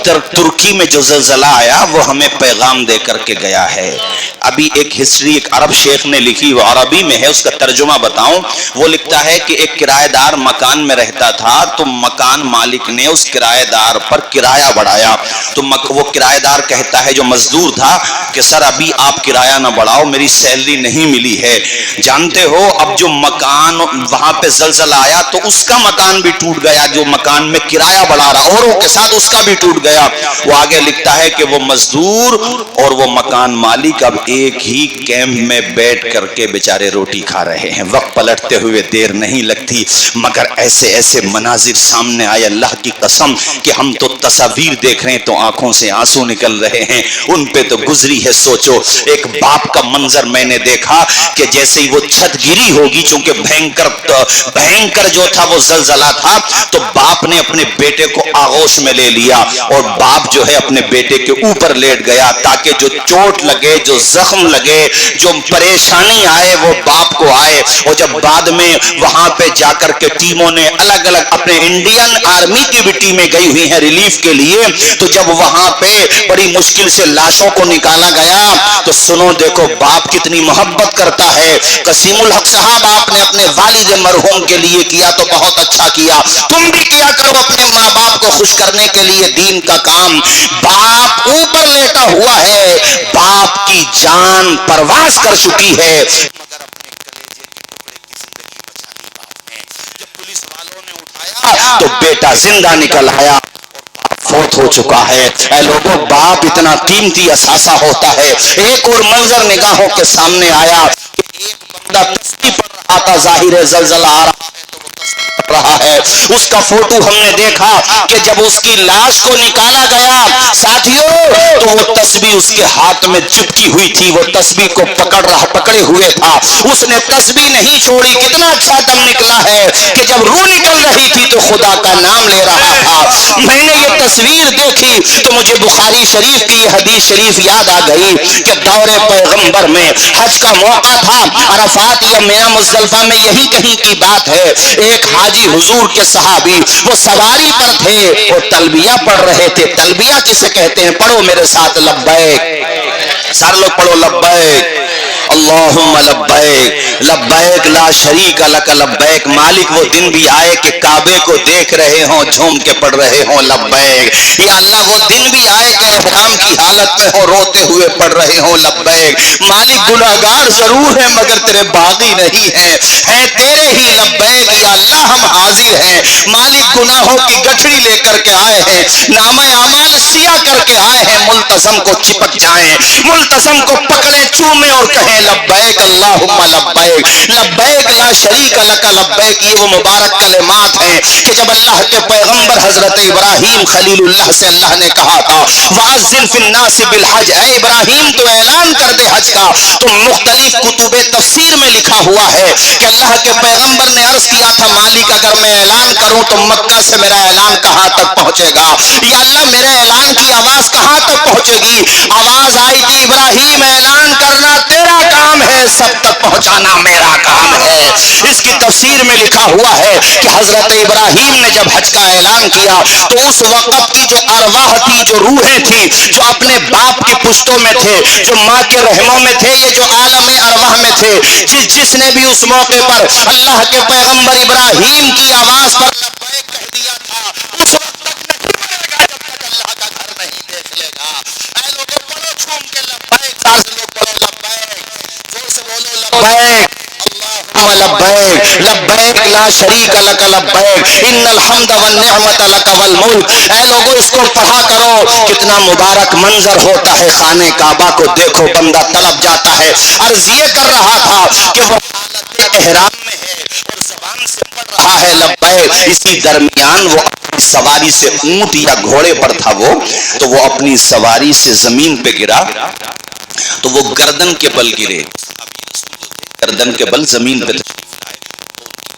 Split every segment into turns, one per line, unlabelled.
ترکی میں جو زلزلہ آیا وہ ہمیں پیغام دے کر کے گیا ہے. ابھی ایک ہسٹری ایک عرب شیخ نے لکھی، وہ عربی میں ہے، اس کا ترجمہ بتاؤں. وہ لکھتا ہے کہ ایک کرایہ دار مکان میں رہتا تھا تو مکان مالک نے اس کرایہ دار پر کرایہ بڑھایا. تو وہ کرایہ دار کہتا ہے جو مزدور تھا کہ سر ابھی آپ کرایہ نہ بڑھاؤ، میری سیلری نہیں ملی ہے. جانتے ہو اب جو مکان وہاں پہ زلزلہ آیا تو اس کا مکان بھی ٹوٹ گیا، جو مکان میں کرایہ بڑھا رہا اوروں کے ساتھ اس کا بھی ٹوٹ گیا. وہ آگے لکھتا ہے کہ وہ مزدور اور وہ مکان مالک اب ایک ہی کیمپ میں بیٹھ کر کے بیچارے روٹی کھا رہے ہیں. وقت پلٹتے ہوئے دیر نہیں لگتی، مگر ایسے ایسے مناظر سامنے آئے اللہ کی قسم کہ ہم تو تصاویر دیکھ رہے ہیں تو آنکھوں سے آنسو نکل رہے ہیں. ان پہ تو گزری ہے. سوچو ایک باپ کا منظر میں نے دیکھا کہ جیسے ہی وہ چھت گری ہوگی، چونکہ بھینکر جو تھا وہ زلزلہ تھا، تو باپ نے اپنے بیٹے کو آغوش میں لے لیا اور باپ جو ہے اپنے بیٹے کے اوپر لیٹ گیا تاکہ جو چوٹ لگے، جو زخم لگے، جو پریشانی آئے وہ باپ کو آئے. اور جب بعد میں وہاں پہ جا کر کے ٹیموں نے الگ الگ اپنے انڈین آرمی کی بھی ٹیمیں گئی ہوئی ہیں ریلیف کے لیے، تو جب وہاں پہ بڑی مشکل سے لاشوں کو نکالا گیا تو سنو دیکھو باپ کتنی محبت کرتا ہے. قسیم الحق صاحب آپ نے اپنے والد مرحوم کے لیے کیا تو بہت اچھا کیا، تم بھی کیا کرو اپنے ماں باپ کو خوش کرنے کے لیے دین کا کام. باپ اوپر لیٹا ہوا ہے، باپ کی جان پرواز کر چکی ہے، مگر اپنے کلیجے کے ٹکڑے کی زندگی بچا لی باپ نے. جب پولیس والوں نے اٹھایا تو بیٹا زندہ نکل آیا، فوت ہو چکا ہے. اے لوگوں، باپ اتنا قیمتی اثاثہ ہوتا ہے. ایک اور منظر نگاہوں کے سامنے آیا کہ ایک بندہ تسبیح پڑھ رہا تھا، ظاہر زلزلہ آ رہا ہے تو وہ تسبیح پڑھ رہا ہے. اس کا فوٹو ہم نے دیکھا کہ جب اس کی لاش کو نکالا گیا ساتھیوں تو وہ تسبیح اس کے ہاتھ میں چپکی ہوئی تھی، وہ تسبیح کو پکڑے ہوئے تھا، اس نے تسبیح نہیں چھوڑی. کتنا اچھا دم نکلا ہے کہ جب روح نکل رہی تھی تو خدا کا نام لے رہا تھا. میں نے یہ تصویر دیکھی تو مجھے بخاری شریف کی یہ حدیث شریف یاد آ گئی کہ دور پیغمبر میں حج کا موقع تھا، عرفات یا مینا مزدلفہ میں یہی کہیں کی بات ہے. ایک حاجی حضور کے صحابی وہ سواری پر تھے، وہ تلبیہ پڑھ رہے تھے. تلبیہ کسے کہتے ہیں؟ پڑھو میرے ساتھ، لبیک. سارے لوگ پڑھو لبیک اللہم لبیک لبیک لا شریک لک لبیک. مالک وہ دن بھی آئے کہ کعبے کو دیکھ رہے ہوں جھوم کے پڑھ رہے ہوں لبیک. یا اللہ وہ دن بھی آئے کہ احرام کی حالت میں ہو روتے ہوئے پڑھ رہے ہوں لبیک. مالک گناہگار ضرور ہیں مگر تیرے باغی نہیں ہیں تیرے ہی لبیک. یا اللہ ہم حاضر ہیں. مالک گناہوں کی گٹھڑی لے کر کے آئے ہیں، نامہ اعمال سیاہ کر کے آئے ہیں. ملتزم کو چپک جائیں، ملتزم کو پکڑے چومے اور کہیں لبیک اللہم لبیک لبیک لا شریک لک لبیک. یہ وہ مبارک کلمات ہیں کہ جب اللہ کے پیغمبر حضرت ابراہیم خلیل اللہ سے اللہ نے کہا تھا وَأَذِّن فِي النَّاسِ بِالْحَجِّ، اے ابراہیم تو اعلان کر دے حج کا. تو مختلف کتب تفسیر میں لکھا ہوا ہے کہ اللہ کے پیغمبر نے عرض کیا تھا مالک اگر میں اعلان کروں تو مکہ سے میرا اعلان کہاں تک پہنچے گا؟ یا اللہ میرے اعلان کی آواز کہاں تک پہنچے گی؟ آواز آئی تھی ابراہیم اعلان کرنا تیرا کام ہے، سب تک پہنچانا میرا کام ہے. اس کی تفسیر میں لکھا ہوا ہے کہ حضرت ابراہیم نے جب حج کا اعلان کیا تو اس وقت کی جو ارواح تھی، جو روحیں تھی، جو اپنے باپ کی پشتوں میں تھے، جو ماں کے رحموں میں تھے، یہ جو عالم ارواح میں تھے، جس نے بھی اس موقع پر اللہ کے پیغمبر ابراہیم کی آواز پر لبیک کہہ دیا تھا، اس وقت تک نہیں مرے گا جب تک اللہ کا گھر نہیں دیکھ لے گا. اے لوگوں پڑھو چھوم کے لبیک، سارے لوگ پڑھو لبیک، زور سے بولو لبیک اللہم لبیک لبیک لا شریک لک لبیک ان الحمد والنعمت لک والملک. اے لوگوں اس کو پڑھا کرو. کتنا مبارک منظر ہوتا ہے. خانہ کعبہ کو دیکھو، بندہ طلب جاتا ہے. عرض یہ کر رہا تھا کہ وہ حالت احرام میں ہے اور زبان سے پڑھ رہا ہے لبیک. اسی درمیان وہ اپنی سواری سے اونٹ یا گھوڑے پر تھا تو وہ اپنی سواری سے زمین پہ گرا تو وہ گردن کے بل گرے. گردن کے بل زمین پہ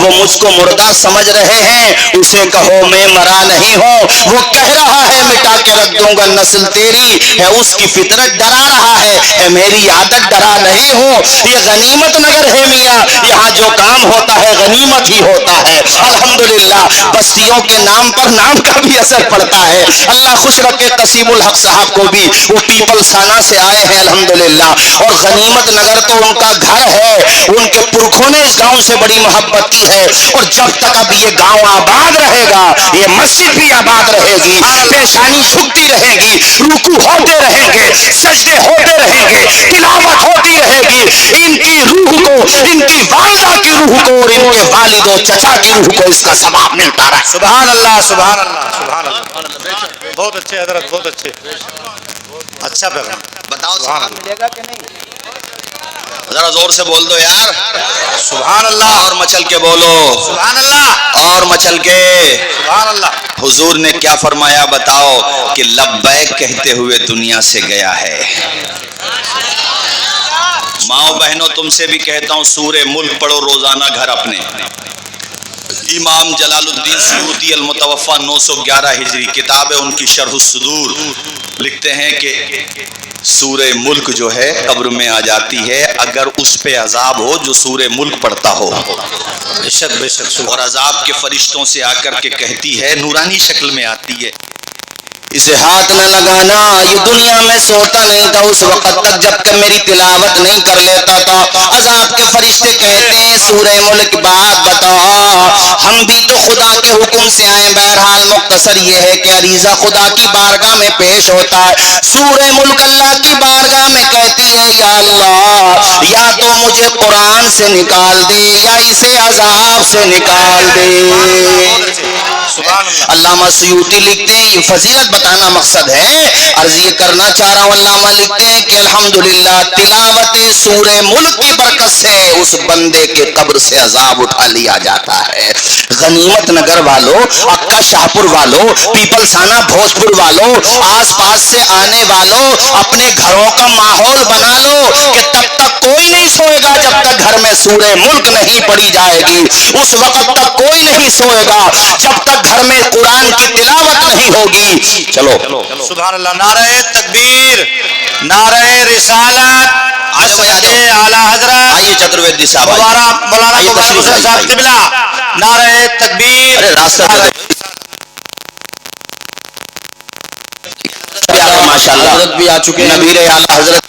وہ مجھ کو مردہ سمجھ رہے ہیں, اسے کہو میں مرا نہیں ہوں. وہ کہہ رہا ہے مٹا کے رکھ دوں گا نسل تیری, ہے اس کی فطرت ڈرا رہا ہے میری عادت ڈرا نہیں ہوں. یہ غنیمت نگر ہے میاں, یہاں جو کام ہوتا ہے غنیمت ہی ہوتا ہے. الحمدللہ بستیوں کے نام پر نام کا بھی اثر پڑتا ہے. اللہ خوش رکھے قسیم الحق صاحب کو بھی, وہ پیپل سانا سے آئے ہیں الحمدللہ, اور غنیمت نگر تو ان کا گھر ہے. ان کے پرکھوں نے اس گاؤں سے بڑی محبت کی ہے, اور جب تک اب یہ گاؤں آباد رہے گا یہ مسجد بھی آباد رہے گی, پیشانی جھکتی رہے گی, رکوع ہوتے رہیں گے, سجدے ہوتے رہیں گے, تلاوت ہوتی رہے گی. ان کی روح کو, ان کی والدہ کی روح کو, اور ان کے والد و چچا کی روح کو اس کا ثواب ملتا رہے.
سبحان اللہ, سبحان اللہ, سبحان اللہ. بہت اچھے حضرت, بہت اچھے, اچھا پیغام.
بتاؤ ثواب ملے گا کہ نہیں؟ ذرا زور سے بول دو یار.
سبحان اللہ,
اور مچل کے بولو,
سبحان اللہ,
اور مچل کے.
سبحان اللہ.
حضور نے کیا فرمایا بتاؤ, کہ لبیک کہتے ہوئے دنیا سے گیا ہے. ماؤں بہنوں تم سے بھی کہتا ہوں, سورہ ملک پڑھو روزانہ گھر اپنے. امام جلال الدین سیوطی المتوفا 911 ہجری کتاب ہے ان کی شرح الصدور, لکھتے ہیں کہ سورہ ملک جو ہے قبر میں آ جاتی ہے اگر اس پہ عذاب ہو جو سورہ ملک پڑھتا ہو.
بے شک, بے شک.
اور عذاب کے فرشتوں سے آ کر کے کہتی ہے, نورانی شکل میں آتی ہے, اسے ہاتھ نہ لگانا, یہ دنیا میں سوتا نہیں تھا اس وقت تک جب کہ میری تلاوت نہیں کر لیتا تھا. عذاب کے فرشتے کہتے ہیں سورہ ملک بات بتا, ہم بھی تو خدا کے حکم سے آئے, بہرحال مختصر یہ ہے کہ عریضہ خدا کی بارگاہ میں پیش ہوتا ہے. سورہ ملک اللہ کی بارگاہ میں کہتی ہے, یا اللہ یا تو مجھے قرآن سے نکال دے یا اسے عذاب سے نکال دے. علامہ سیوطی لکھتے ہیں, یہ فضیلت بتانا مقصد ہے, عرض یہ کرنا چاہ رہا ہوں. علامہ لکھتے ہیں کہ الحمدللہ تلاوت سورہ ملک کی برکت سے اس بندے کے قبر سے عذاب اٹھا لیا جاتا ہے. غنیمت نگر والوں, اکا شاہپور والوں, پیپل سانا بھوجپور والوں, آس پاس سے آنے والوں, اپنے گھروں کا ماحول بنا لو کہ تب تک کوئی نہیں سوئے گا جب تک گھر میں سورہ ملک نہیں پڑھی جائے گی. اس وقت تک کوئی نہیں سوئے گا جب تک گھر میں قرآن کی تلاوت نہیں ہوگی. چلو
سبحان اللہ. نعرہ تکبیر, نعرہ رسالت, اعلیٰ حضرت
آئیے چترویدی صاحب,
مولانا مبارک حسین صاحب قبلہ, نعرہ تکبیر.
ماشاء اللہ حضرت بھی آ چکے ہیں, نبیر اعلیٰ حضرت.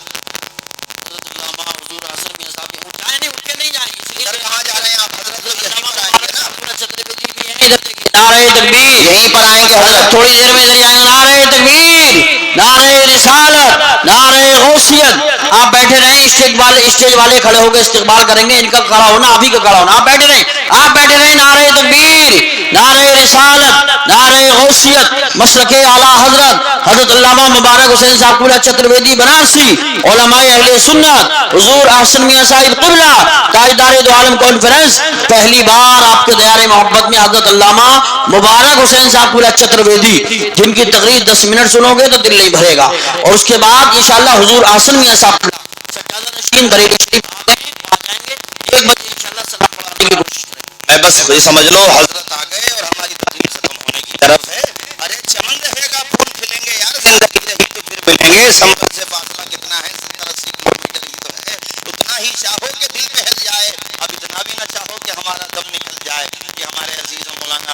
نعرہ تکبیر,
یہیں پر آئیں گے حضرت,
تھوڑی دیر میں ادھر آئیں. نعرہ تکبیر, نعرہ رسالت, نعرہ غوثیت. آپ بیٹھے رہیں, اسٹیج والے کھڑے ہو کے استقبال کریں گے. ان کا کھڑا ہونا, آپ ہی کا کھڑا ہونا. آپ بیٹھے رہیں, آپ بیٹھے رہیں. نعرہ تکبیر, نعرہ رسالت, نعرہ غوثیت, مسلک اعلیٰ حضرت حضرت علامہ مبارک حسین صاحب قبلہ چترویدی بنارسی, علماء اہل سنت, حضور احسن میاں صاحب قبلہ, تاجدار دو عالم کانفرنس. پہلی بار آپ کے دیار محبت میں حضرت علامہ مبارک حسین صاحب قبلہ چترویدی, جن کی تقریر 10 منٹ سنو گے تو دل نہیں بھرے گا. اور اس کے بعد انشاءاللہ حضور احسن میاں صاحب سجادہ نشین بریلی شریف آ جائیں گے. 1 بجے انشاءاللہ سلام پڑھانے کی کوشش کریں گے.
میں بس یہ سمجھ لو حضرت آ گئے اور ہماری تقریر ختم ہونے کی طرف ہے. ارے چمن رہے گا, پھول کھلیں گے یار, زندگی رہی تو پھر ملیں گے. سنبھل سے فاصلہ کتنا ہے, 70-80 کلومیٹر ہی تو ہے. اتنا ہی چاہو کہ دل بہل جائے, اب اتنا بھی نہ چاہو کہ ہمارا دم نکل جائے. کہ ہمارے عزیز مولانا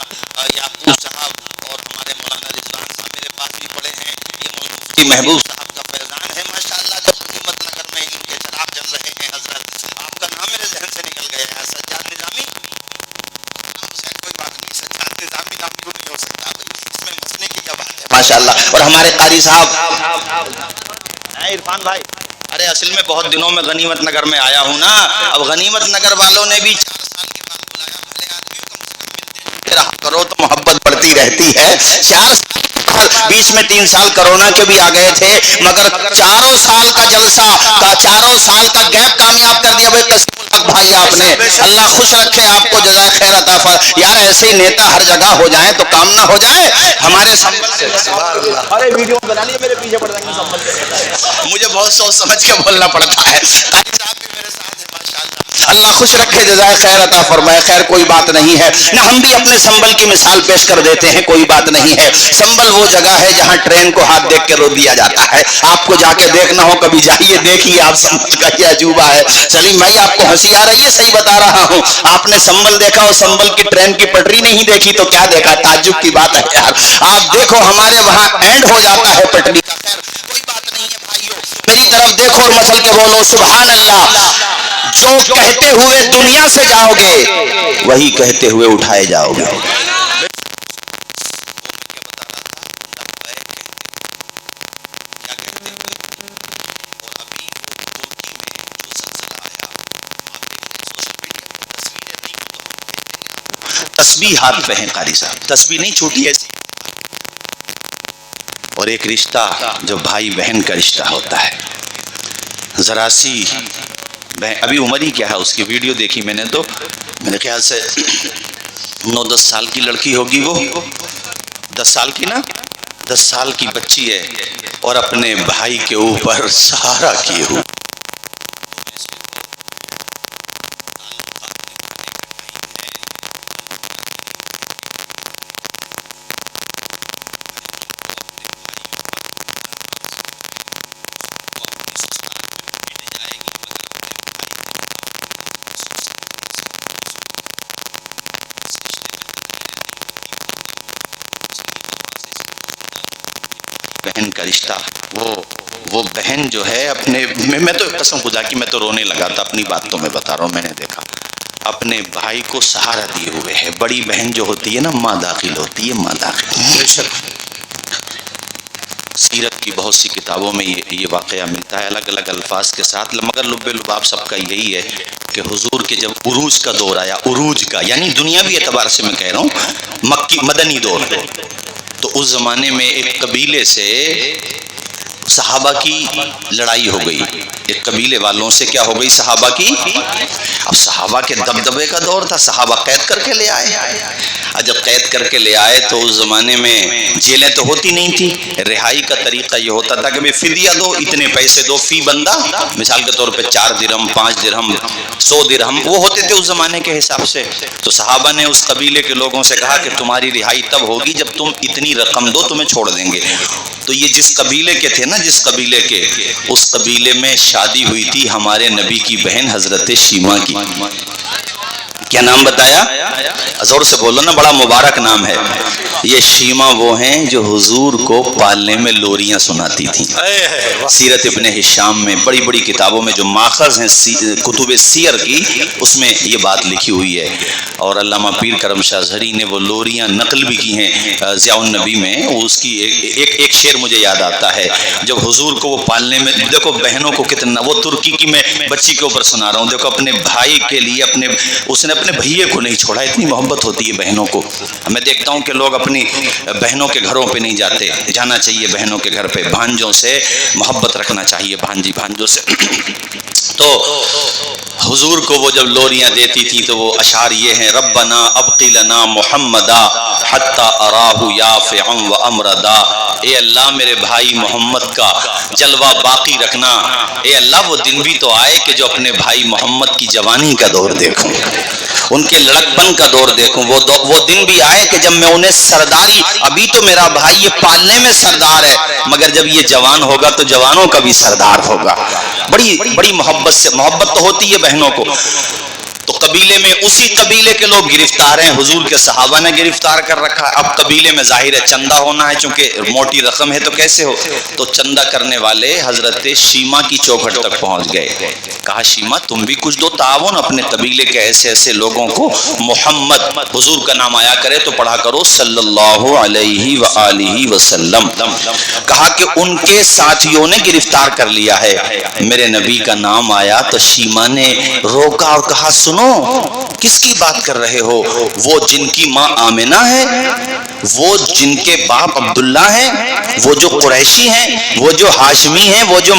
یعقوب صاحب اور ہمارے مولانا رضوان صاحب میرے پاس بھی پڑے ہیں. یہ مفتی محبوب صاحب کا فیضان ہے ماشاءاللہ, جو غنیمت نگر میں ان کے چراغ جل رہے ہیں. حضرت آپ کا نام میرے ذہن سے نکل گیا ہے, سجاد نظامی. کوئی بات نہیں, سجاد نظامی نام کیوں نہیں ہو سکتا بھائی, اس میں مسئلے کی کیا بات ہے ماشاءاللہ. اور ہمارے قاری صاحب عرفان بھائی, ارے اصل میں بہت دنوں میں غنیمت نگر میں آیا ہوں نا. اب غنیمت نگر والوں نے بھی 4 سال کے بعد بلایا, بھلے آدمی کم سے کم ملتے رہا کرو تو محبت بڑھتی رہتی ہے. 4 سال, بیچ میں 3 سال کرونا کے بھی آ گئے تھے, مگر 4 سال کا جلسہ کا 4 سال کا گیپ کامیاب کر دیا. قسم الحق بھائی آپ نے, اللہ خوش رکھے آپ کو, جزائے خیر عطا فرمائے. یار ایسے ہی نیتا ہر جگہ ہو جائیں تو کام نہ ہو جائے. ہمارے سنبھل سے, ارے ویڈیو بنا لیے میرے پیچھے پڑ جائیں گے, مجھے بہت سوچ سمجھ کے بولنا پڑتا ہے. قاری صاحب بھی میرے ساتھ ہیں ماشاءاللہ. اللہ خوش رکھے، جزائے خیر عطا فرمائے. خیر کوئی بات نہیں ہے نہ، ہم بھی اپنے سنبل کی مثال پیش کر دیتے ہیں، کوئی بات نہیں ہے. سنبل وہ جگہ ہے جہاں ٹرین کو ہاتھ دیکھ کے رو دیا جاتا ہے. آپ کو جا کے دیکھنا ہو کبھی جائیے دیکھیے آپ سنبل کا کیا عجوبہ ہے. سلیم بھائی آپ کو ہنسی آ رہی ہے، صحیح بتا رہا ہوں. آپ نے سنبل دیکھا اور سنبل کی ٹرین کی پٹری نہیں دیکھی تو کیا دیکھا؟ تعجب کی بات ہے یار. آپ دیکھو ہمارے وہاں اینڈ ہو جاتا ہے پٹری کا. خیر کوئی بات نہیں ہے بھائیو، میری طرف دیکھو اور مچل کے بولو سبحان اللہ. جو کہتے ہوئے دنیا سے جاؤ گے وہی کہتے ہوئے اٹھائے جاؤ گے. تسبیح ہاتھ پہ ہیں قاری صاحب، تسبیح نہیں چھوٹی ایسی. اور ایک رشتہ جو بھائی بہن کا رشتہ ہوتا ہے، ذرا سی ابھی عمر ہی کیا ہے اس کی ویڈیو دیکھی میں نے تو میرے خیال سے 9-10 سال کی لڑکی ہوگی، وہ 10 سال کی نا، 10 سال کی بچی ہے اور اپنے بھائی کے اوپر سہارا کیے ہوئے. بہن کا رشتہ، وہ بہن جو ہے اپنے میں تو قسم خدا کی میں تو رونے لگا تھا. اپنی بات تو میں بتا رہا ہوں، میں نے دیکھا اپنے بھائی کو سہارا دیے ہوئے ہے. بڑی بہن جو ہوتی ہے نا ماں داخل ہوتی ہے، ماں داخل. سیرت کی بہت سی کتابوں میں یہ واقعہ ملتا ہے الگ الگ الفاظ کے ساتھ، مگر لب لباب سب کا یہی ہے کہ حضور کے جب عروج کا دور آیا، عروج کا یعنی دنیاوی اعتبار سے میں کہہ رہا ہوں، مکی مدنی دور، تو اس زمانے میں ایک قبیلے سے صحابہ کی لڑائی ہو گئی. ایک قبیلے والوں سے کیا ہو گئی؟ صحابہ کی. اب صحابہ کے دبدبے کا دور تھا، صحابہ قید کر کے لے آئے. جب قید کر کے لے آئے تو اس زمانے میں جیلیں تو ہوتی نہیں تھی. رہائی کا طریقہ یہ ہوتا تھا کہ فدیہ دو، اتنے پیسے دو فی بندہ، مثال کے طور پہ 4 درہم 5 درہم 100 درہم وہ ہوتے تھے اس زمانے کے حساب سے. تو صحابہ نے اس قبیلے کے لوگوں سے کہا کہ تمہاری رہائی تب ہوگی جب تم اتنی رقم دو، تمہیں چھوڑ دیں گے. تو یہ جس قبیلے کے تھے نا، جس قبیلے کے، اس قبیلے میں شادی ہوئی تھی ہمارے نبی کی بہن حضرت شیما کی. کیا نام بتایا؟ زور سے بولو نا، بڑا مبارک نام ہے. یہ شیما وہ ہیں جو حضور کو پالنے میں لوریاں سناتی تھیں. سیرت ابن ہشام میں بڑی بڑی کتابوں میں جو ماخذ ہیں کتب سیر کی، اس میں یہ بات لکھی ہوئی ہے. اور علامہ پیر کرم شاہ ظہری نے وہ لوریاں نقل بھی کی ہیں ضیاء النبی میں. اس کی ایک شعر مجھے یاد آتا ہے، جب حضور کو وہ پالنے میں، دیکھو بہنوں کو کتنا، وہ ترکی کی میں بچی کے اوپر سنا رہا ہوں، دیکھو اپنے بھائی کے لیے اس نے اپنے بھائیے کو نہیں چھوڑا. اتنی محبت ہوتی ہے بہنوں کو. میں دیکھتا ہوں کہ لوگ اپنی بہنوں کے گھروں پہ نہیں جاتے. جانا چاہیے بہنوں کے گھر پہ، بھانجوں سے محبت رکھنا چاہیے، بھانجی بھانجوں سے. تو حضور کو وہ جب لوریاں دیتی تھی تو وہ اشعار یہ ہیں: ربنا ابقی لنا محمدا حتی اراہ یافعا و امردا. اے اللہ میرے بھائی محمد کا جلوہ باقی رکھنا. اے اللہ وہ دن بھی تو آئے کہ جو اپنے بھائی محمد کی جوانی کا دور دیکھوں، ان کے لڑکپن کا دور دیکھوں. وہ دن بھی آئے کہ جب میں انہیں سرداری، ابھی تو میرا بھائی یہ پالنے میں سردار ہے، مگر جب یہ جوان ہوگا تو جوانوں کا بھی سردار ہوگا. بڑی محبت تو ہوتی ہے بہنوں کو. تو قبیلے میں اسی قبیلے کے لوگ گرفتار ہیں، حضور کے صحابہ نے گرفتار کر رکھا. اب قبیلے میں ظاہر ہے چندہ ہونا ہے، چونکہ موٹی رقم ہے تو کیسے ہو. تو چندہ کرنے والے حضرت شیما کی چوکھٹ تک پہنچ گئے. کہا شیما تم بھی کچھ دو تعاون، اپنے قبیلے کے ایسے ایسے لوگوں کو محمد، حضور کا نام آیا کرے تو پڑھا کرو صلی اللہ علیہ وآلہ وسلم. کہا کہ ان کے ساتھیوں نے گرفتار کر لیا ہے. میرے نبی کا نام آیا تو شیما نے روکا اور کہا سنو، کس کی بات کر رہے ہو؟ وہ جن کی ماں آمنہ ہے، وہ جن کے باپ عبداللہ ہیں، وہ جو قریشی ہیں، وہ جو ہاشمی ہیں، وہ جو